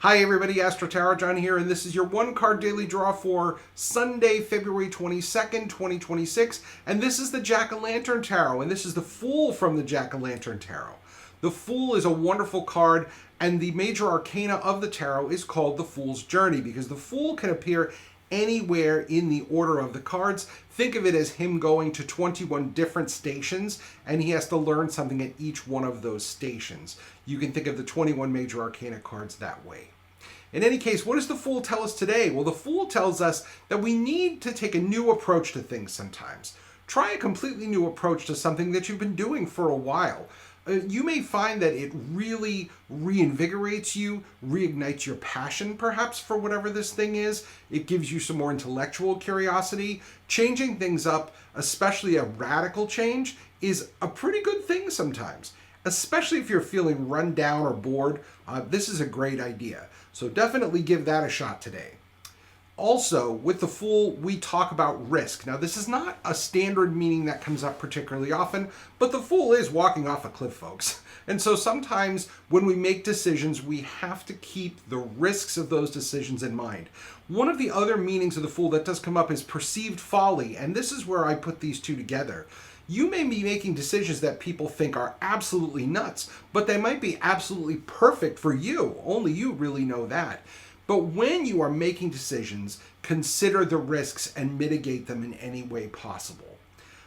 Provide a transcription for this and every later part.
Hi everybody, AstroTarotJohn here, and this is your one card daily draw for Sunday, February 22nd, 2026, and this is the Jack-o'-lantern Tarot, and this is the Fool from the Jack-o'-lantern Tarot. The Fool is a wonderful card, and the major arcana of the tarot is called the Fool's Journey, because the Fool can appear anywhere in the order of the cards. Think of it as him going to 21 different stations, and he has to learn something at each one of those stations. You can think of the 21 major arcana cards that way. In any case, what does the Fool tell us today? Well, the Fool tells us that we need to take a new approach to things sometimes. Try a completely new approach to something that you've been doing for a while. You may find that it really reinvigorates you, reignites your passion perhaps for whatever this thing is. It gives you some more intellectual curiosity. Changing things up, especially a radical change, is a pretty good thing sometimes. Especially if you're feeling run down or bored, this is a great idea. So definitely give that a shot today. Also, with the Fool, we talk about risk. Now, this is not a standard meaning that comes up particularly often, but the Fool is walking off a cliff, folks. And so sometimes when we make decisions, we have to keep the risks of those decisions in mind. One of the other meanings of the Fool that does come up is perceived folly, and this is where I put these two together. You may be making decisions that people think are absolutely nuts, but they might be absolutely perfect for you. Only you really know that. But when you are making decisions, consider the risks and mitigate them in any way possible.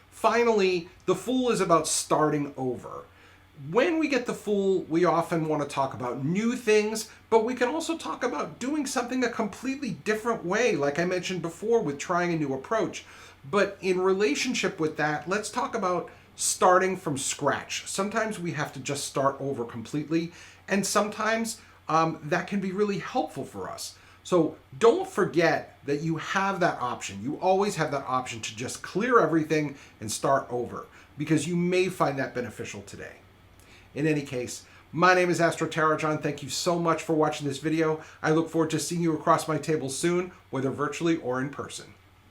Finally, the Fool is about starting over. When we get the Fool, we often want to talk about new things, but we can also talk about doing something a completely different way, like I mentioned before with trying a new approach. But in relationship with that, let's talk about starting from scratch. Sometimes we have to just start over completely, and sometimes that can be really helpful for us. So don't forget that you have that option. You always have that option to just clear everything and start over, because you may find that beneficial today. In any case, my name is AstroTarotJohn. Thank you so much for watching this video. I look forward to seeing you across my table soon, whether virtually or in person.